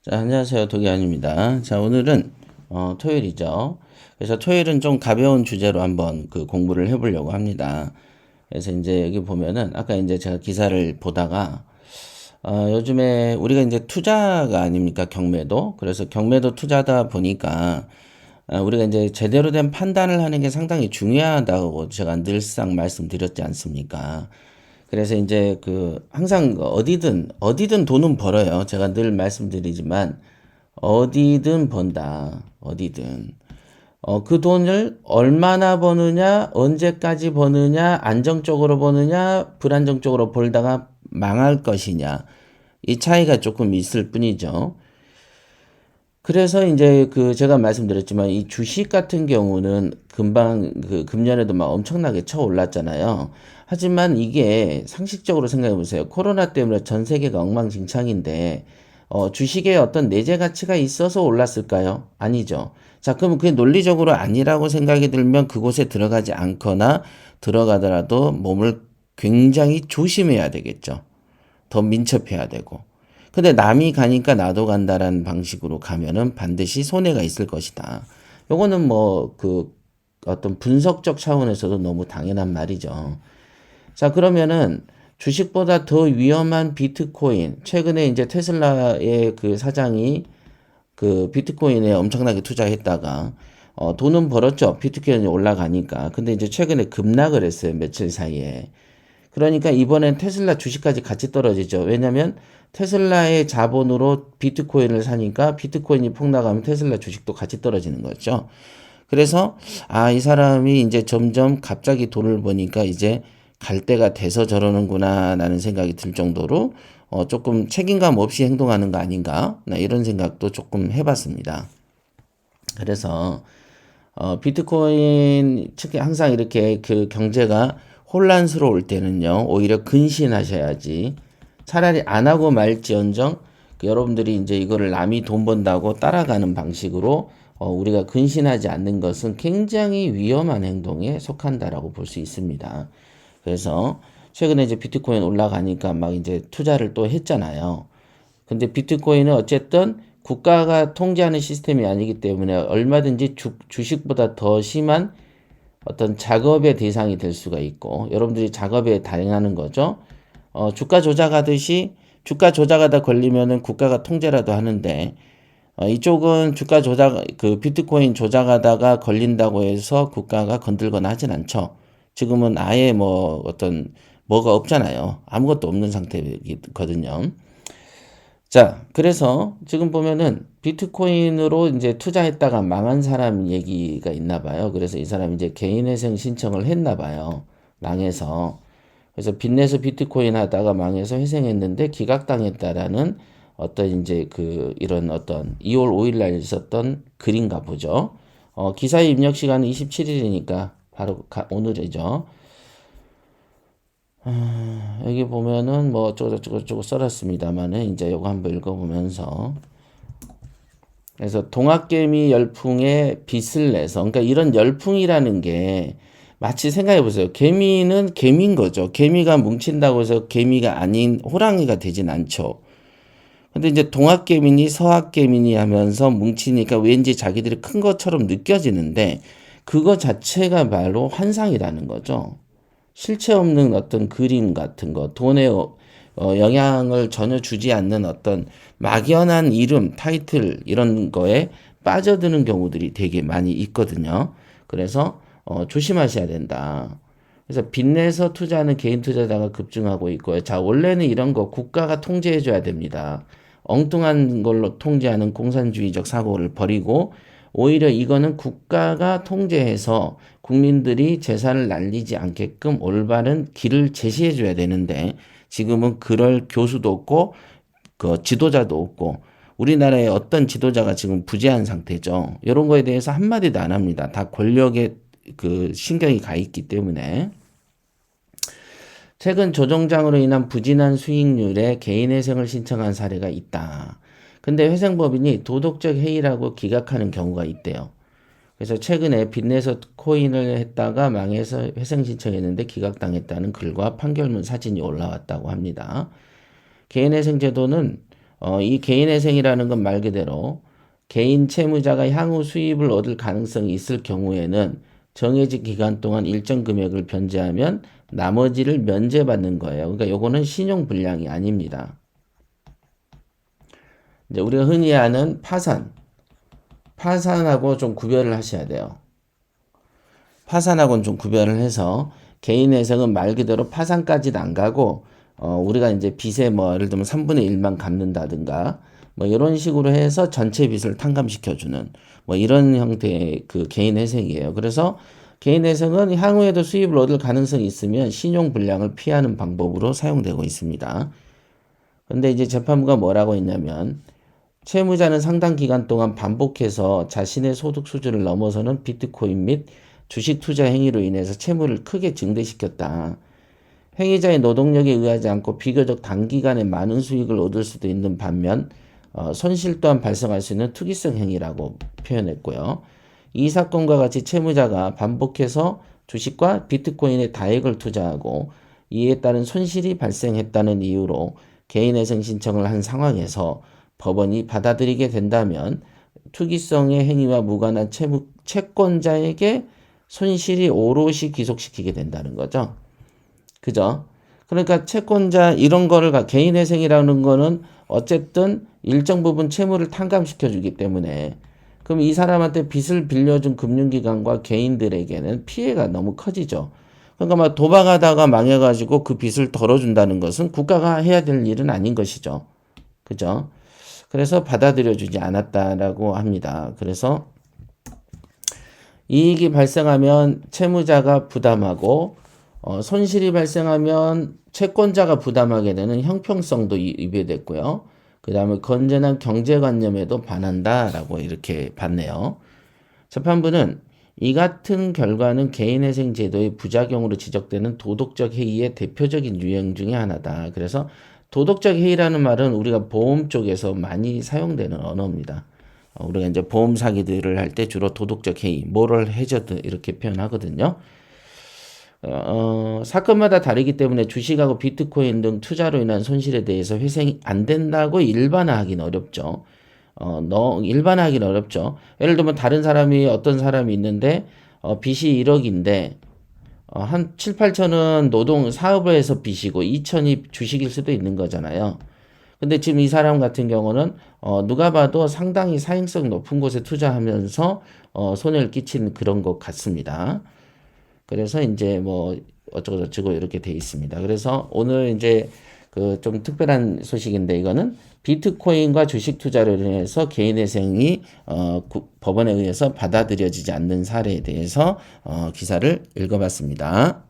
자, 안녕하세요. 도기환입니다. 자, 오늘은 토요일이죠. 그래서 토요일은 좀 가벼운 주제로 한번 그 공부를 해보려고 합니다. 그래서 이제 여기 보면은 아까 이제 제가 기사를 보다가 요즘에 우리가 이제 투자가 아닙니까? 경매도. 그래서 경매도 투자다 보니까 우리가 이제 제대로 된 판단을 하는 게 상당히 중요하다고 제가 늘상 말씀드렸지 않습니까? 그래서 이제 그 항상 어디든 돈은 벌어요. 제가 늘 말씀드리지만 어디든 번다. 어디든. 그 돈을 얼마나 버느냐, 언제까지 버느냐, 안정적으로 버느냐, 불안정적으로 벌다가 망할 것이냐. 이 차이가 조금 있을 뿐이죠. 그래서 이제 그 제가 말씀드렸지만 이 주식 같은 경우는 금방 그 금년에도 막 엄청나게 쳐 올랐잖아요. 하지만 이게 상식적으로 생각해 보세요. 코로나 때문에 전 세계가 엉망진창인데 주식에 어떤 내재 가치가 있어서 올랐을까요? 아니죠. 자, 그럼 그게 논리적으로 아니라고 생각이 들면 그곳에 들어가지 않거나 들어가더라도 몸을 굉장히 조심해야 되겠죠. 더 민첩해야 되고. 근데 남이 가니까 나도 간다라는 방식으로 가면은 반드시 손해가 있을 것이다. 요거는 뭐 그 어떤 분석적 차원에서도 너무 당연한 말이죠. 자, 그러면은 주식보다 더 위험한 비트코인. 최근에 이제 테슬라의 그 사장이 그 비트코인에 엄청나게 투자했다가 돈은 벌었죠. 비트코인이 올라가니까. 근데 이제 최근에 급락을 했어요. 며칠 사이에. 그러니까 이번엔 테슬라 주식까지 같이 떨어지죠. 왜냐면 테슬라의 자본으로 비트코인을 사니까 비트코인이 폭락하면 테슬라 주식도 같이 떨어지는 거죠. 그래서 이 사람이 이제 점점 갑자기 돈을 버니까 이제 갈 때가 돼서 저러는구나 라는 생각이 들 정도로 조금 책임감 없이 행동하는 거 아닌가 이런 생각도 조금 해봤습니다. 그래서 비트코인 특히 항상 이렇게 그 경제가 혼란스러울 때는요, 오히려 근신하셔야지. 차라리 안 하고 말지언정 그 여러분들이 이제 이거를 남이 돈 번다고 따라가는 방식으로 우리가 근신하지 않는 것은 굉장히 위험한 행동에 속한다라고 볼 수 있습니다. 그래서 최근에 이제 비트코인 올라가니까 막 이제 투자를 또 했잖아요. 근데 비트코인은 어쨌든 국가가 통제하는 시스템이 아니기 때문에 얼마든지 주식보다 더 심한 어떤 작업의 대상이 될 수가 있고 여러분들이 작업에 당하는 거죠. 주가 조작하듯이 주가 조작하다 걸리면은 국가가 통제라도 하는데 이쪽은 주가 조작 그 비트코인 조작하다가 걸린다고 해서 국가가 건들거나 하진 않죠. 지금은 아예 뭐 어떤 뭐가 없잖아요. 아무것도 없는 상태거든요. 자, 그래서 지금 보면은 비트코인으로 이제 투자했다가 망한 사람 얘기가 있나 봐요. 그래서 이 사람이 이제 개인회생 신청을 했나 봐요. 망해서. 그래서 빚내서 비트코인 하다가 망해서 회생했는데 기각당했다라는 어떤 이제 그 이런 어떤 2월 5일 날 있었던 글인가 보죠. 기사의 입력 시간은 27일이니까 바로 오늘이죠. 여기 보면은 뭐 어쩌고저쩌고 써놨습니다만은 이제 요거 한번 읽어보면서 그래서 동학개미 열풍에 빚을 내서 그러니까 이런 열풍이라는 게 마치 생각해 보세요. 개미는 개미인 거죠. 개미가 뭉친다고 해서 개미가 아닌 호랑이가 되진 않죠. 근데 이제 동학개미니 서학개미니 하면서 뭉치니까 왠지 자기들이 큰 것처럼 느껴지는데 그거 자체가 바로 환상이라는 거죠. 실체 없는 어떤 그림 같은 거, 돈에 영향을 전혀 주지 않는 어떤 막연한 이름, 타이틀 이런 거에 빠져드는 경우들이 되게 많이 있거든요. 그래서 조심하셔야 된다. 그래서 빚내서 투자하는 개인 투자자가 급증하고 있고요. 자, 원래는 이런 거 국가가 통제해줘야 됩니다. 엉뚱한 걸로 통제하는 공산주의적 사고를 버리고 오히려 이거는 국가가 통제해서 국민들이 재산을 날리지 않게끔 올바른 길을 제시해 줘야 되는데 지금은 그럴 교수도 없고 그 지도자도 없고 우리나라의 어떤 지도자가 지금 부재한 상태죠. 이런 거에 대해서 한마디도 안 합니다. 다 권력에 그 신경이 가 있기 때문에 최근 조정장으로 인한 부진한 수익률에 개인회생을 신청한 사례가 있다. 근데 회생법인이 도덕적 해이라고 기각하는 경우가 있대요. 그래서 최근에 빚내서 코인을 했다가 망해서 회생 신청했는데 기각당했다는 글과 판결문 사진이 올라왔다고 합니다. 개인회생 제도는 이 개인회생이라는 건 말 그대로 개인 채무자가 향후 수입을 얻을 가능성이 있을 경우에는 정해진 기간 동안 일정 금액을 변제하면 나머지를 면제받는 거예요. 그러니까 요거는 신용불량이 아닙니다. 이제 우리가 흔히 아는 파산하고 좀 구별을 하셔야 돼요. 파산하고는 좀 구별을 해서 개인회생은 말 그대로 파산까지는 안 가고 우리가 이제 빚에 뭐 예를 들면 3분의 1만 갚는다든가 뭐 이런 식으로 해서 전체 빚을 탕감시켜주는 뭐 이런 형태의 그 개인회생이에요. 그래서 개인회생은 향후에도 수입을 얻을 가능성이 있으면 신용불량을 피하는 방법으로 사용되고 있습니다. 근데 이제 재판부가 뭐라고 했냐면 채무자는 상당 기간 동안 반복해서 자신의 소득 수준을 넘어서는 비트코인 및 주식 투자 행위로 인해서 채무를 크게 증대시켰다. 행위자의 노동력에 의하지 않고 비교적 단기간에 많은 수익을 얻을 수도 있는 반면 손실 또한 발생할 수 있는 투기성 행위라고 표현했고요. 이 사건과 같이 채무자가 반복해서 주식과 비트코인에 다액을 투자하고 이에 따른 손실이 발생했다는 이유로 개인회생 신청을 한 상황에서 법원이 받아들이게 된다면 투기성의 행위와 무관한 채권자에게 손실이 오롯이 귀속시키게 된다는 거죠. 그죠? 그러니까 채권자 이런 거를 개인회생이라는 거는 어쨌든 일정 부분 채무를 탕감시켜 주기 때문에 그럼 이 사람한테 빚을 빌려준 금융기관과 개인들에게는 피해가 너무 커지죠. 그러니까 막 도박하다가 망해가지고 그 빚을 덜어준다는 것은 국가가 해야 될 일은 아닌 것이죠. 그죠? 그래서 받아들여주지 않았다라고 합니다. 그래서 이익이 발생하면 채무자가 부담하고 손실이 발생하면 채권자가 부담하게 되는 형평성도 위배됐고요. 그 다음에 건전한 경제관념에도 반한다라고 이렇게 봤네요. 재판부는 이 같은 결과는 개인회생 제도의 부작용으로 지적되는 도덕적 해이의 대표적인 유형 중에 하나다. 그래서 도덕적 해이라는 말은 우리가 보험 쪽에서 많이 사용되는 언어입니다. 우리가 이제 보험 사기들을 할 때 주로 도덕적 해이, moral hazard 이렇게 표현하거든요. 사건마다 다르기 때문에 주식하고 비트코인 등 투자로 인한 손실에 대해서 회생이 안 된다고 일반화하기는 어렵죠. 일반화하기는 어렵죠. 예를 들면 다른 사람이 어떤 사람이 있는데 빚이 1억인데 한 7, 8천은 노동 사업을 해서 빚이고 2천이 주식일 수도 있는 거잖아요. 근데 지금 이 사람 같은 경우는 누가 봐도 상당히 사행성 높은 곳에 투자하면서 손해를 끼친 그런 것 같습니다. 그래서 이제 뭐 어쩌고저쩌고 이렇게 돼 있습니다. 그래서 오늘 이제 그 좀 특별한 소식인데 이거는 비트코인과 주식 투자로 인해서 개인회생이 법원에 의해서 받아들여지지 않는 사례에 대해서 기사를 읽어봤습니다.